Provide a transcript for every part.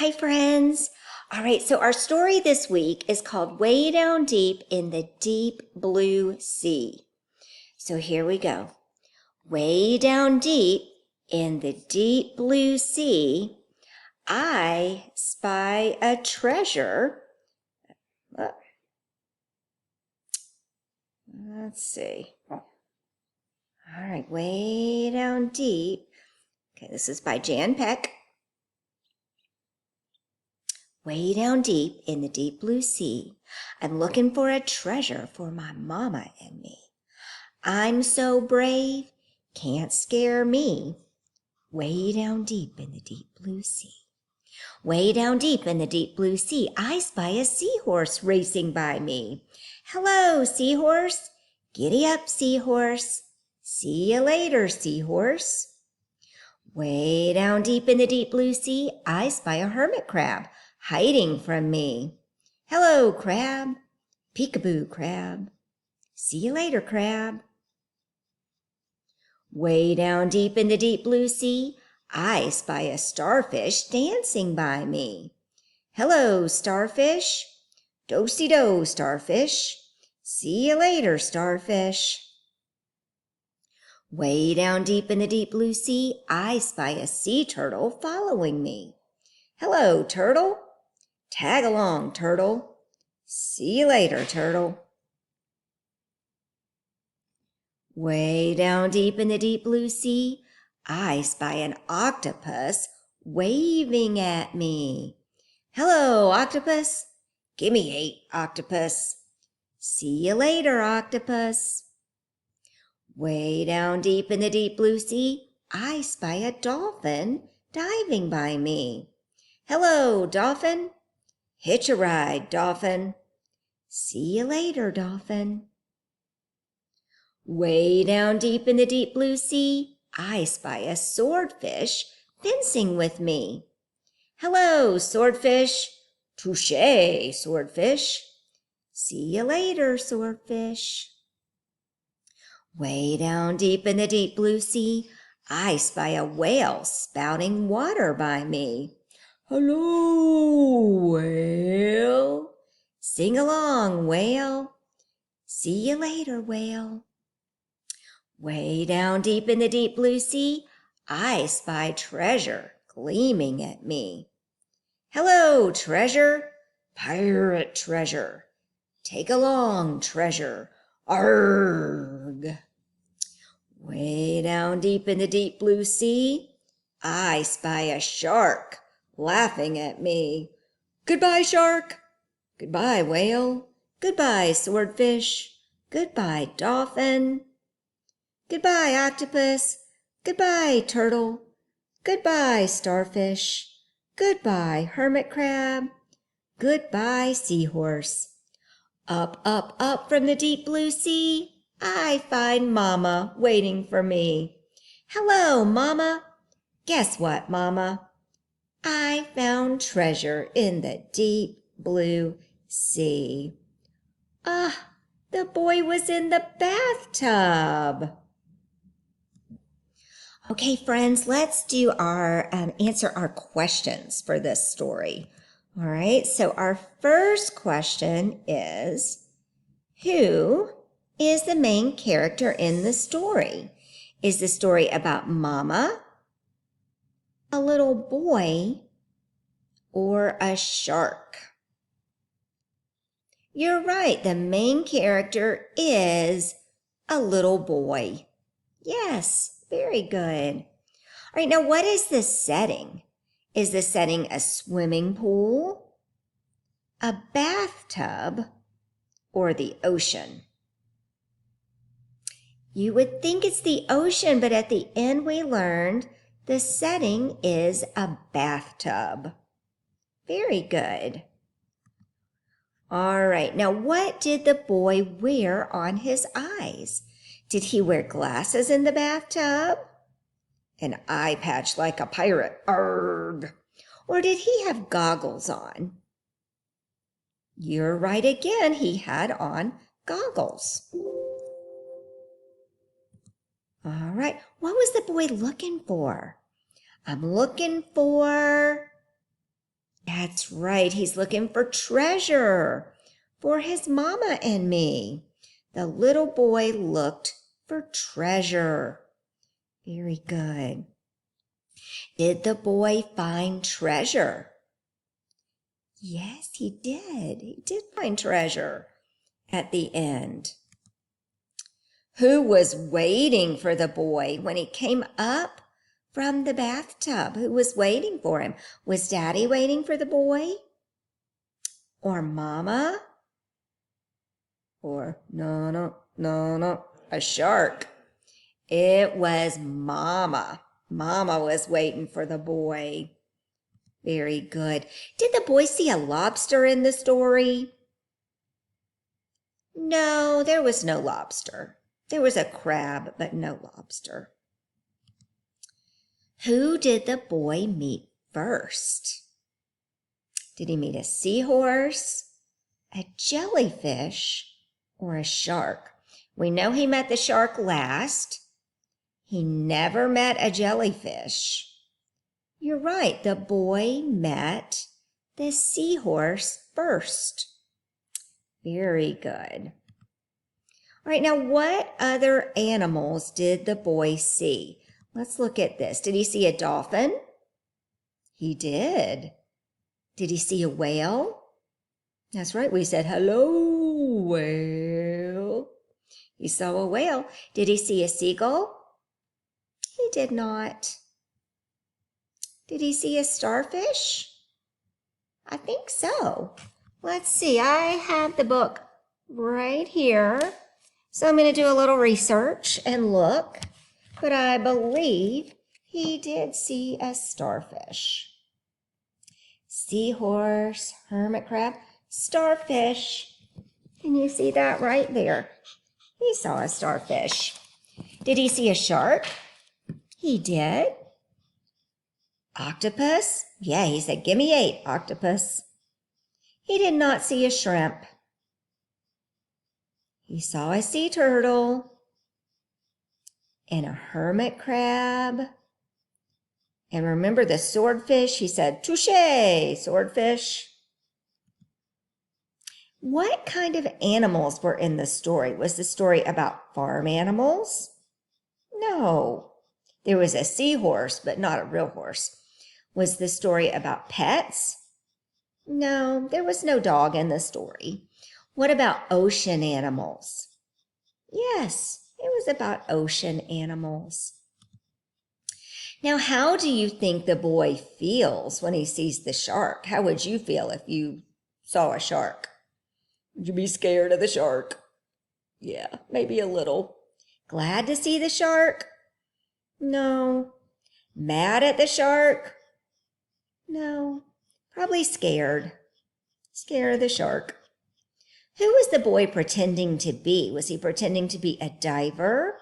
Hi, friends. All right, so our story this week is called Way Down Deep in the Deep Blue Sea. So here we go. Way down deep in the deep blue sea, I spy a treasure. Let's see. All right, way down deep. Okay, this is by Jan Peck. Way down deep in the deep blue sea, I'm looking for a treasure for my mama and me. I'm so brave, can't scare me. Way down deep in the deep blue sea. Way down deep in the deep blue sea, I spy a seahorse racing by me. Hello, seahorse. Giddy up, seahorse. See you later, seahorse. Way down deep in the deep blue sea, I spy a hermit crab hiding from me. Hello, crab. Peekaboo, crab. See you later, crab. Way down deep in the deep blue sea, I spy a starfish dancing by me. Hello, starfish. Do-si-do, starfish. See you later, starfish. Way down deep in the deep blue sea, I spy a sea turtle following me. Hello, turtle. Tag along, turtle. See you later, turtle. Way down deep in the deep blue sea, I spy an octopus waving at me. Hello, octopus. Gimme 8, octopus. See you later, octopus. Way down deep in the deep blue sea, I spy a dolphin diving by me. Hello, dolphin. Hitch a ride, dolphin. See you later, dolphin. Way down deep in the deep blue sea, I spy a swordfish fencing with me. Hello, swordfish. Touché, swordfish. See you later, swordfish. Way down deep in the deep blue sea, I spy a whale spouting water by me. Hello, whale. Sing along, whale. See you later, whale. Way down deep in the deep blue sea, I spy treasure gleaming at me. Hello, treasure. Pirate treasure. Take along, treasure. Arrgh. Way down deep in the deep blue sea, I spy a shark laughing at me. Goodbye, shark. Goodbye, whale. Goodbye, swordfish. Goodbye, dolphin. Goodbye, octopus. Goodbye, turtle. Goodbye, starfish. Goodbye, hermit crab. Goodbye, seahorse. Up, up, up from the deep blue sea, I find Mama waiting for me. Hello, Mama. Guess what, Mama? I found treasure in the deep blue sea. Ah, the boy was in the bathtub. Okay, friends, let's do our answer our questions for this story. All right, so our first question is, who is the main character in the story? Is the story about Mama, a little boy, or a shark? You're right, the main character is a little boy. Yes, very good. All right, now what is the setting? Is the setting a swimming pool, a bathtub, or the ocean? You would think it's the ocean, but at the end we learned the setting is a bathtub. Very good. All right, now what did the boy wear on his eyes? Did he wear glasses in the bathtub? An eye patch like a pirate, arrgh. Or did he have goggles on? You're right again, he had on goggles. All right, what was the boy looking for? I'm looking for That's right. He's looking for treasure for his mama and me. The little boy looked for treasure. Very good. Did the boy find treasure? Yes, he did. He did find treasure at the end. Who was waiting for the boy when he came up from the bathtub? Who was waiting for him? Was Daddy waiting for the boy? Or Mama? Or no, a shark. It was Mama. Mama was waiting for the boy. Very good. Did the boy see a lobster in the story? No, there was no lobster. There was a crab, but no lobster. Who did the boy meet first? Did he meet a seahorse, a jellyfish, or a shark? We know he met the shark last. He never met a jellyfish. You're right, the boy met the seahorse first. Very good. All right, now what other animals did the boy see? Let's look at this. Did he see a dolphin? He did. Did he see a whale? That's right, we said, hello, whale. He saw a whale. Did he see a seagull? He did not. Did he see a starfish? I think so. Let's see, I have the book right here. So I'm going to do a little research and look, but I believe he did see a starfish. Seahorse, hermit crab, starfish. Can you see that right there? He saw a starfish. Did he see a shark? He did. Octopus? Yeah, he said, give me 8, octopus. He did not see a shrimp. He saw a sea turtle and a hermit crab. And remember the swordfish? He said, touche, swordfish. What kind of animals were in the story? Was the story about farm animals? No. There was a seahorse, but not a real horse. Was the story about pets? No, there was no dog in the story. What about ocean animals? Yes, it was about ocean animals. Now, how do you think the boy feels when he sees the shark? How would you feel if you saw a shark? Would you be scared of the shark? Yeah, maybe a little. Glad to see the shark? No. Mad at the shark? No. Probably scared. Scared of the shark. Who was the boy pretending to be? Was he pretending to be a diver,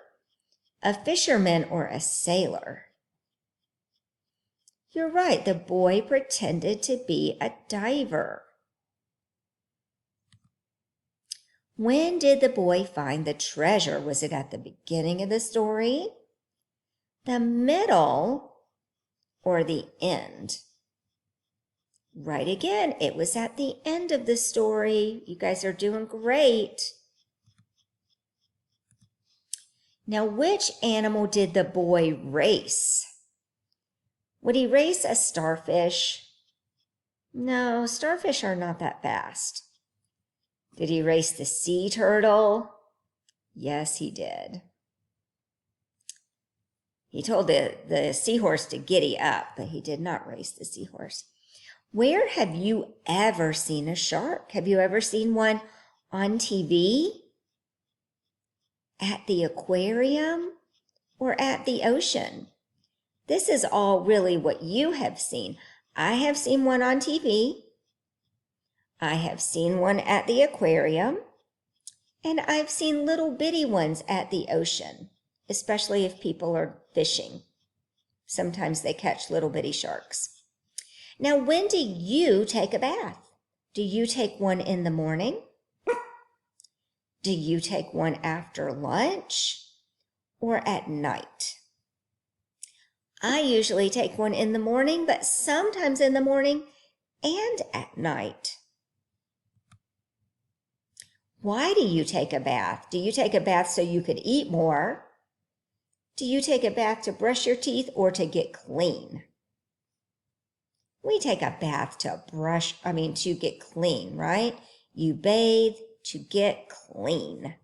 a fisherman, or a sailor? You're right, the boy pretended to be a diver. When did the boy find the treasure? Was it at the beginning of the story, the middle, or the end? Right again, it was at the end of the story. You guys are doing great. Now, which animal did the boy race? Would he race a starfish? No, starfish are not that fast. Did he race the sea turtle? Yes, he did. He told the seahorse to giddy up, but he did not race the seahorse. Where have you ever seen a shark? Have you ever seen one on TV? At the aquarium? Or at the ocean? This is all really what you have seen. I have seen one on TV. I have seen one at the aquarium. And I've seen little bitty ones at the ocean, especially if people are fishing. Sometimes they catch little bitty sharks. Now, when do you take a bath? Do you take one in the morning? Do you take one after lunch or at night? I usually take one in the morning, but sometimes in the morning and at night. Why do you take a bath? Do you take a bath so you could eat more? Do you take a bath to brush your teeth or to get clean? We take a bath to to get clean, right? You bathe to get clean.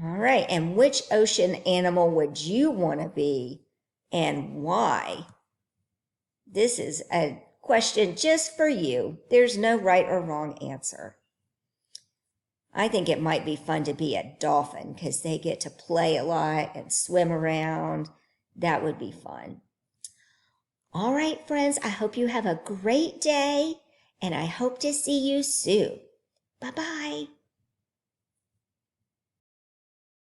All right, and which ocean animal would you want to be and why? This is a question just for you. There's no right or wrong answer. I think it might be fun to be a dolphin because they get to play a lot and swim around. That would be fun. All right, friends, I hope you have a great day and I hope to see you soon. Bye-bye.